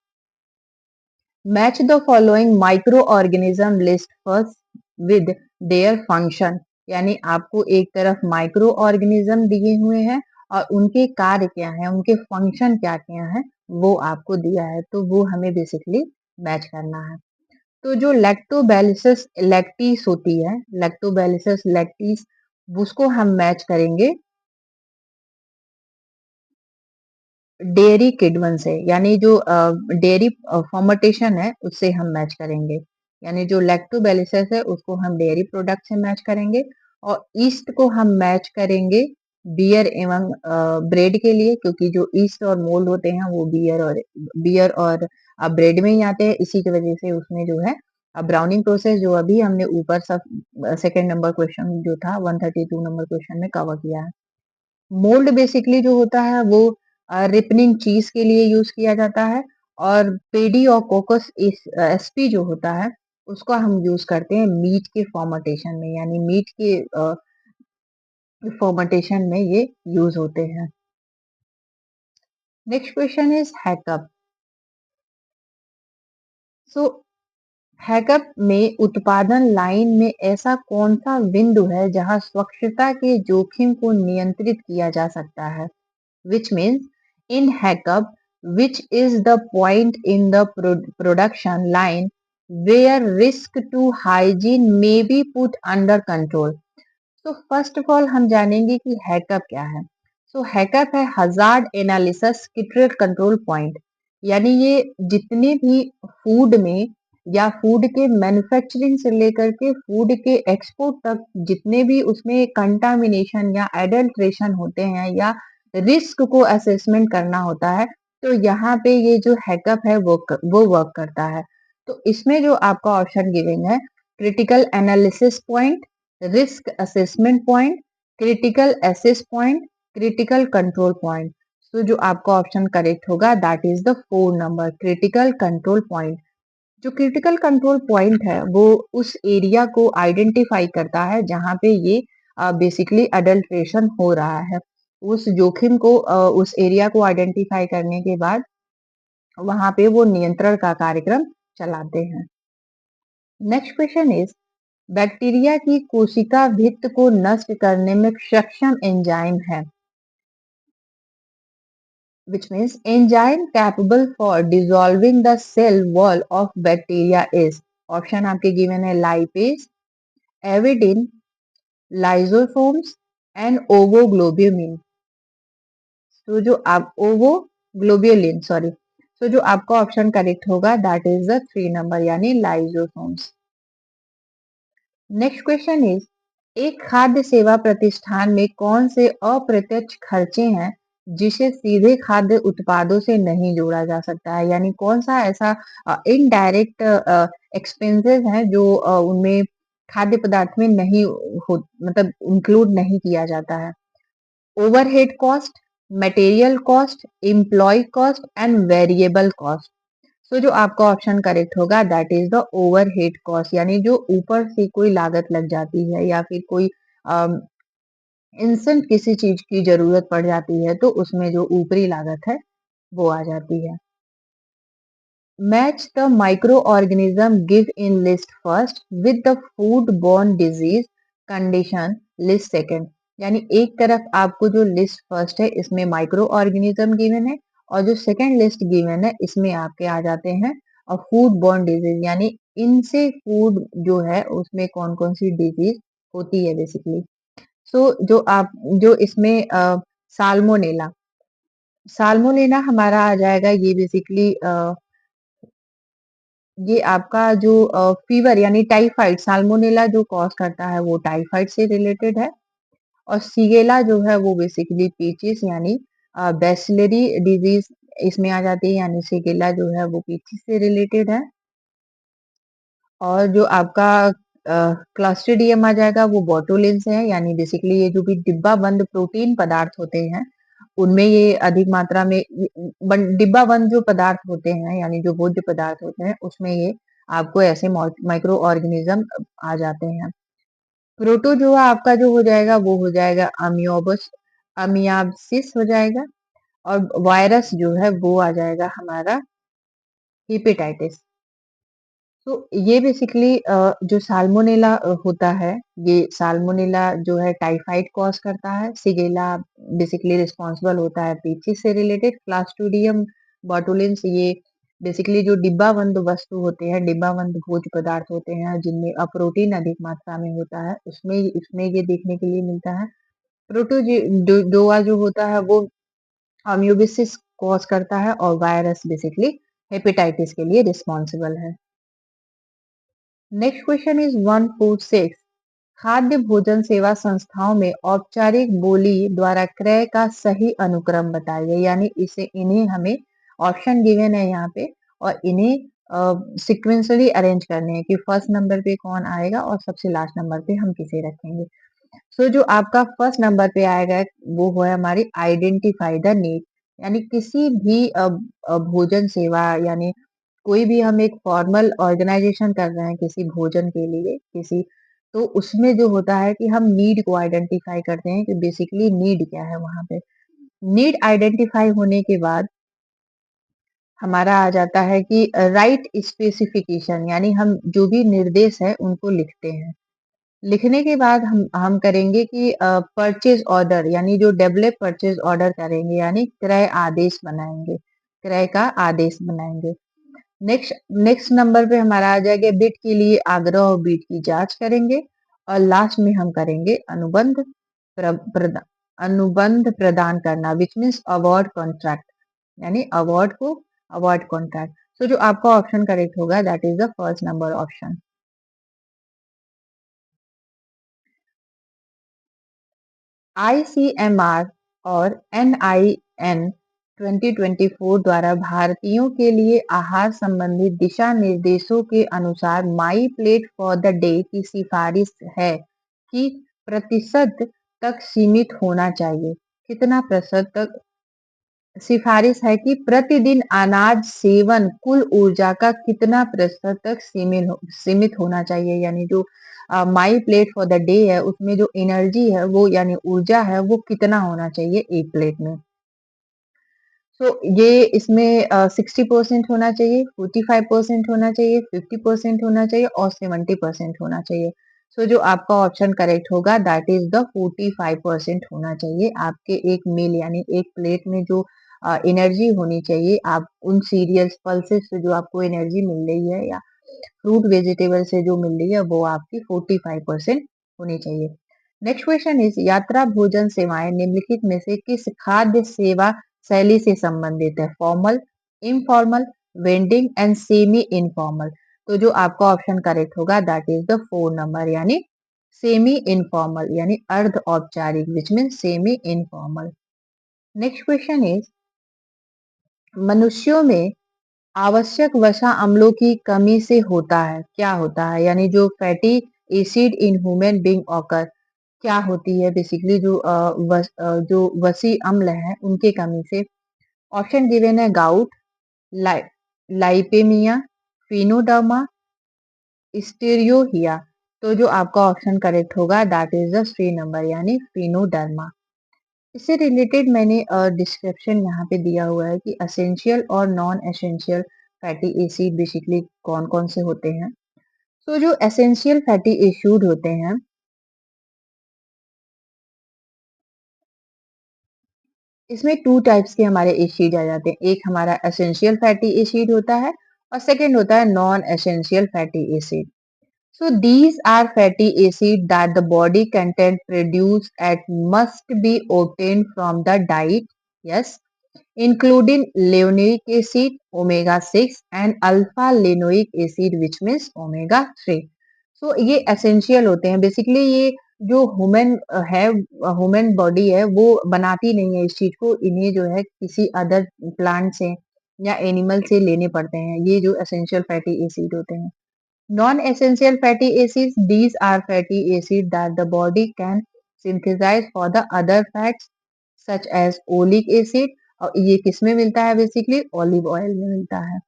match the following micro organism list first with their function. यानी आपको एक तरफ माइक्रो ऑर्गेनिज्म दिए हुए हैं और उनके कार्य क्या है, उनके फंक्शन क्या क्या है वो आपको दिया है, तो वो हमें बेसिकली मैच करना है। तो जो लैक्टोबैलिसिस लैक्टिस होती है, लैक्टोबैलिसिस लैक्टिस, उसको हम मैच करेंगे डेयरी किडवन से, यानी जो डेयरी फर्मेंटेशन है उससे हम मैच करेंगे। यानी जो लैक्टोबैसिलस है उसको हम डेयरी प्रोडक्ट से मैच करेंगे और ईस्ट को हम मैच करेंगे बियर एवं ब्रेड के लिए, क्योंकि जो ईस्ट और मोल्ड होते हैं वो बियर और ब्रेड में ही आते हैं। इसी की वजह से उसमें जो है ब्राउनिंग प्रोसेस जो अभी हमने ऊपर सब सेकंड नंबर क्वेश्चन जो था 132 नंबर क्वेश्चन में कवर किया है। मोल्ड बेसिकली जो होता है वो रिपनिंग चीज के लिए यूज किया जाता है, और पेडी और कोकोस इस एसपी जो होता है उसको हम यूज करते हैं मीट के फॉर्मेटेशन में, यानी मीट के फॉर्मेटेशन में ये यूज होते हैं। Next question is HACCP. So HACCP में उत्पादन लाइन में ऐसा कौन सा बिंदु है जहां स्वच्छता के जोखिम को नियंत्रित किया जा सकता है? Which means in hackup, which is the point in the production line where risk to hygiene may be put under control. तो फर्स्ट ऑफ ऑल हम जानेंगे कि हैकअप क्या है। सो हैकअप है hazard analysis critical control point, यानी ये जितने भी फूड में या फूड के मैन्युफैक्चरिंग से लेकर के फूड के एक्सपोर्ट तक जितने भी उसमें कंटामिनेशन या एडल्ट्रेशन होते हैं या रिस्क को असेसमेंट करना होता है, तो यहाँ पे ये जो हैकअप है वो वर्क करता है। तो इसमें जो आपका ऑप्शन गिवन है critical analysis point, risk assessment point, critical access point, critical control point. तो जो आपका ऑप्शन करेक्ट होगा that is the 4 number critical control point. जो क्रिटिकल कंट्रोल पॉइंट है वो उस एरिया को आइडेंटिफाई करता है जहां पे ये बेसिकली अडल्ट्रेशन हो रहा है। उस जोखिम को उस एरिया को आइडेंटिफाई करने के बाद वहां पे वो नियंत्रण का कार्यक्रम चलाते हैं। नेक्स्ट क्वेश्चन इज बैक्टीरिया की कोशिका भित्त को नष्ट करने में सक्षम एंजाइम है, which means enzyme capable for dissolving the cell wall of bacteria is। Option आपके गिवन है लाइपेज, एविडिन, लाइजोसोम्स एंड ओवोग्लोब्यूमिन। तो जो आप ओवोग्लोब्यूलिन सॉरी, तो जो आपका ऑप्शन करेक्ट होगा दैट इज द 3 नंबर यानी लाइजोसोम्स। नेक्स्ट क्वेश्चन इज एक खाद्य सेवा प्रतिष्ठान में कौन से अप्रत्यक्ष खर्चे हैं जिसे सीधे खाद्य उत्पादों से नहीं जोड़ा जा सकता है, यानी कौन सा ऐसा इनडायरेक्ट एक्सपेंसेस हैं जो उनमें खाद्य पदार्थ में नहीं हो, मतलब इंक्लूड नहीं किया जाता है। Overhead cost, material cost, employ cost and variable cost. तो जो आपका ऑप्शन करेक्ट होगा that is the overhead cost, यानी जो ऊपर से कोई लागत लग जाती है या फिर कोई इंस्टेंट किसी चीज की जरूरत पड़ जाती है तो उसमें जो ऊपरी लागत है वो आ जाती है। Match the micro organism give in list first with the food borne disease condition list second, यानी एक तरफ आपको जो लिस्ट फर्स्ट है इसमें माइक्रो ऑर्गेनिज्म गिवन है और जो सेकंड लिस्ट गिवन है इसमें आपके आ जाते हैं और फूड बॉर्न डिजीज, यानी इनसे फूड जो है उसमें कौन कौन सी डिजीज होती है बेसिकली। सो जो इसमें साल्मोनेला साल्मोनेला हमारा आ जाएगा, ये बेसिकली ये आपका जो फीवर यानी टाइफाइड, साल्मोनेला जो कॉज करता है वो टाइफाइड से रिलेटेड है, और सीगेला जो है वो बेसिकली पीचिस यानी बैसिलरी डिजीज इसमें आ जाती है, यानी सीगेला जो है वो पीचिस से रिलेटेड है। और जो आपका क्लस्ट्रिडियम आ जाएगा वो बोटुलिन से है, यानी बेसिकली ये जो भी डिब्बा बंद प्रोटीन पदार्थ होते हैं उनमें ये अधिक मात्रा में डिब्बा बंद जो पदार्थ होते हैं यानी जो भोज्य पदार्थ होते हैं उसमें ये आपको ऐसे माइक्रो ऑर्गेनिज्म आ जाते हैं। प्रोटोजोआ आपका जो हो जाएगा वो हो जाएगा अमियाबसिस हो जाएगा, और वायरस जो है वो आ जाएगा हमारा हेपेटाइटिस। तो ये बेसिकली जो साल्मोनेला होता है, ये साल्मोनेला जो है टाइफाइड कॉज करता है, सिगेला बेसिकली रिस्पॉन्सिबल होता है पीचिस से रिलेटेड, क्लास्ट्रीडियम बोटुलिन्स ये बेसिकली जो डिब्बाबंद वस्तु होते हैं, डिब्बाबंद भोज्य पदार्थ होते हैं जिनमें प्रोटीन अधिक मात्रा में होता है उसमें ये देखने के लिए मिलता है। प्रोटोजोआ जो होता है वो अम्यूबिसिस कॉज करता है और वायरस बेसिकली हेपेटाइटिस के लिए रिस्पॉन्सिबल है। Next question is 146। खाद्य भोजन सेवा संस्थाओं में औपचारिक बोली द्वारा क्रय का सही अनुक्रम बताइए, यानी इसे इन्हें हमें ऑप्शन गिवन है यहाँ पे और इन्हें सिक्वेंसली अरेंज करने हैं कि फर्स्ट नंबर पे कौन आएगा और सबसे लास्ट नंबर पे हम किसे रखेंगे। सो जो आपका फर्स्ट नंबर पे आएगा वो है हमारी आइडेंटिफाई द नीड, यानी किसी भी भोजन सेवा, यानी कोई भी हम एक फॉर्मल ऑर्गेनाइजेशन कर रहे हैं किसी भोजन के लिए किसी, तो उसमें जो होता है कि हम नीड को आइडेंटिफाई करते हैं कि बेसिकली नीड क्या है वहां पे। नीड आइडेंटिफाई होने के बाद हमारा आ जाता है कि राइट स्पेसिफिकेशन, यानी हम जो भी निर्देश है उनको लिखते हैं। लिखने के बाद हम करेंगे कि परचेज ऑर्डर, यानी जो डेवलप परचेज ऑर्डर करेंगे, यानी क्रय आदेश बनाएंगे, क्रय का आदेश बनाएंगे। नेक्स्ट नेक्स्ट नंबर पे हमारा आ जाएगा बिड के लिए आग्रह और बिड की जांच करेंगे और लास्ट में हम करेंगे अनुबंध प्रदान करना, विच मीन्स अवार्ड कॉन्ट्रैक्ट, यानी अवार्ड को अवार्ड कॉन्ट्रैक्ट। तो जो आपका ऑप्शन करेक्ट होगा that is the first number option. ICMR और एनआईएन 2024 द्वारा भारतीयों के लिए आहार संबंधी दिशा निर्देशों के अनुसार my plate for the day की सिफारिश है कि प्रतिशत तक सीमित होना चाहिए। कितना प्रतिशत तक सिफारिश है कि प्रतिदिन अनाज सेवन कुल ऊर्जा का कितना प्रतिशत तक सीमित होना चाहिए, यानी जो my plate for the day है उसमें जो एनर्जी है वो, यानी ऊर्जा है वो कितना होना चाहिए एक प्लेट में। सो ये इसमें 60% होना चाहिए, 45% होना चाहिए, 50% होना चाहिए और 70% होना चाहिए। सो जो आपका ऑप्शन करेक्ट होगा दैट इज द 45% होना चाहिए। आपके एक मील यानी एक प्लेट में जो एनर्जी होनी चाहिए, आप उन सीरियल्स पल्सेस से जो आपको एनर्जी मिल रही है या फ्रूट वेजिटेबल से जो मिल रही है वो आपकी 45% होनी चाहिए। नेक्स्ट क्वेश्चन इज यात्रा भोजन सेवाएं निम्नलिखित में से किस खाद्य सेवा शैली से संबंधित है? Formal, informal, vending and semi informal. तो जो आपका ऑप्शन करेक्ट होगा दैट इज द 4 नंबर, यानी सेमी इनफॉर्मल, यानी अर्ध औपचारिक, which mean semi informal. Next question is मनुष्यों में आवश्यक वसा अम्लों की कमी से होता है, क्या होता है? यानी जो fatty acid in human being occur, क्या होती है बेसिकली जो जो वसी अम्ल है उनके कमी से। ऑप्शन गिवन है गाउट, लाई, लाइपेमिया, फिनोडर्मा, स्टेरियोहिया। तो जो आपका ऑप्शन करेक्ट होगा दैट इज द 3 नंबर, यानी फिनोडर्मा। इससे रिलेटेड मैंने डिस्क्रिप्शन यहाँ पे दिया हुआ है कि एसेंशियल और non essential fatty acid basically कौन कौन से होते हैं। तो जो एसेंशियल फैटी एसिड होते हैं इसमें टू टाइप्स के हमारे एसिड आ जाते हैं। एक हमारा एसेंशियल फैटी एसिड होता है और सेकेंड होता है non essential fatty acid. So these are fatty acids that the body content produce and must be obtained from the diet. Yes, including linoleic acid, omega 6 and alpha linoleic acid which means omega 3. So ये essential होते हैं। Basically ये जो human है, human body है वो बनाती नहीं है इस चीज को, इन्हें जो है किसी अदर प्लांट से या एनिमल से लेने पड़ते हैं। ये जो एसेंशियल फैटी एसिड होते हैं। Non-essential fatty acids, these are fatty acids that the body can synthesize for the other fats such as oleic acid। और ये किसमें मिलता है? बेसिकली ऑलिव ऑयल में मिलता है।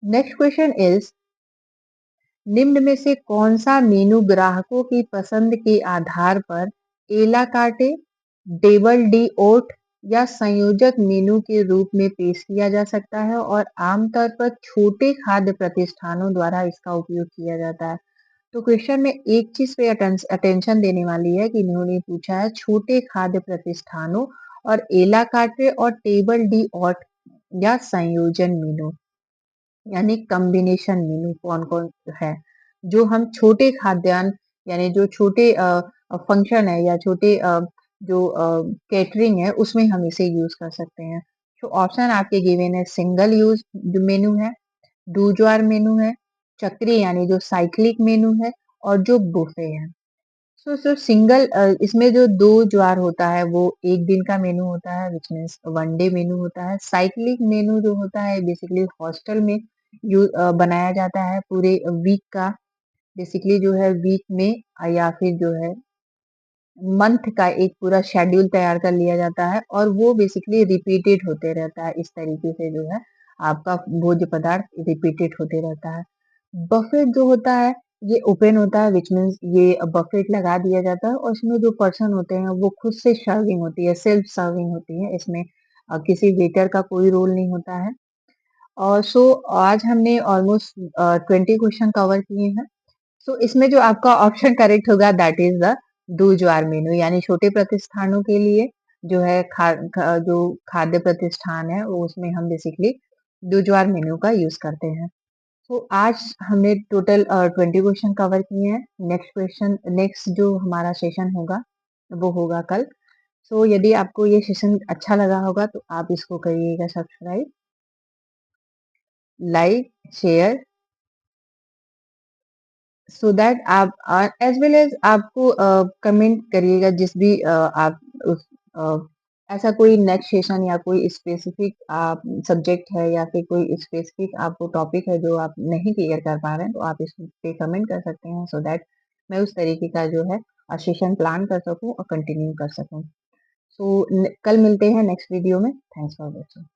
नेक्स्ट क्वेश्चन इज निम्न में से कौन सा मेनू ग्राहकों की पसंद के आधार पर एला कार्टे, डेबल डी ओट या संयोजक मेनू के रूप में पेश किया जा सकता है और आमतौर पर छोटे खाद्य प्रतिष्ठानों द्वारा इसका उपयोग किया जाता है। तो क्वेश्चन में एक चीज पे अटेंशन देने वाली है कि इन्होंने पूछा है छोटे खाद्य प्रतिष्ठानों और एला कार्टे और टेबल डी ऑट या संयोजन मेनू, यानी कॉम्बिनेशन मेनू कौन कौन है जो हम छोटे खाद्यान्न, यानी जो छोटे फंक्शन है या छोटे जो कैटरिंग है उसमें हम इसे यूज़ कर सकते हैं। तो ऑप्शन आपके गिवन है, सिंगल यूज़ जो मेनू है, डू-ज्वार मेनू है, चक्री यानी जो साइक्लिक मेनू है और जो बुफे है। सो सिंगल इसमें जो 2 ज्वार होता है वो 1 दिन का मेनू होता है व्हिच मीन्स वन डे मेनू होता है। साइक्लिक मेनू जो होता है बेसिकली हॉस्टल में बनाया जाता है पूरे वीक का, बेसिकली जो है वीक में या फिर जो है मंथ का एक पूरा शेड्यूल तैयार कर लिया जाता है और वो बेसिकली रिपीटेड होते रहता है। इस तरीके से जो है आपका भोज्य पदार्थ रिपीटेड होते रहता है। बफेट जो होता है ये ओपन होता है व्हिच मीन्स ये बफेट लगा दिया जाता है और इसमें जो पर्सन होते हैं वो खुद से सर्विंग होती है, सेल्फ सर्विंग होती है। इसमें किसी वेटर का कोई रोल नहीं होता है। और सो आज हमने ऑलमोस्ट 20 क्वेश्चन कवर किए हैं। सो इसमें जो आपका ऑप्शन करेक्ट होगा दैट इज द दो ज्वार मेनू, यानी छोटे प्रतिष्ठानों के लिए जो है जो खाद्य प्रतिष्ठान है वो उसमें हम बेसिकली दो ज्वार मेनू का यूज करते हैं। तो आज हमने टोटल 20 क्वेश्चन कवर किए हैं। नेक्स्ट जो हमारा सेशन होगा वो होगा कल। सो यदि आपको ये सेशन अच्छा लगा होगा तो आप इसको करिएगा subscribe, like, share, so that आप एज वेल एज आपको कमेंट करिएगा जिस भी आप उस अ, ऐसा कोई नेक्स्ट सेशन या कोई स्पेसिफिक आप सब्जेक्ट है या फिर कोई स्पेसिफिक आपको टॉपिक है जो आप नहीं क्लियर कर पा रहे हैं तो आप इस पे कमेंट कर सकते हैं सो दैट मैं उस तरीके का जो है सेशन प्लान कर सकूं और कंटिन्यू कर सकूं। सो कल मिलते हैं नेक्स्ट वीडियो में। Thanks for watching.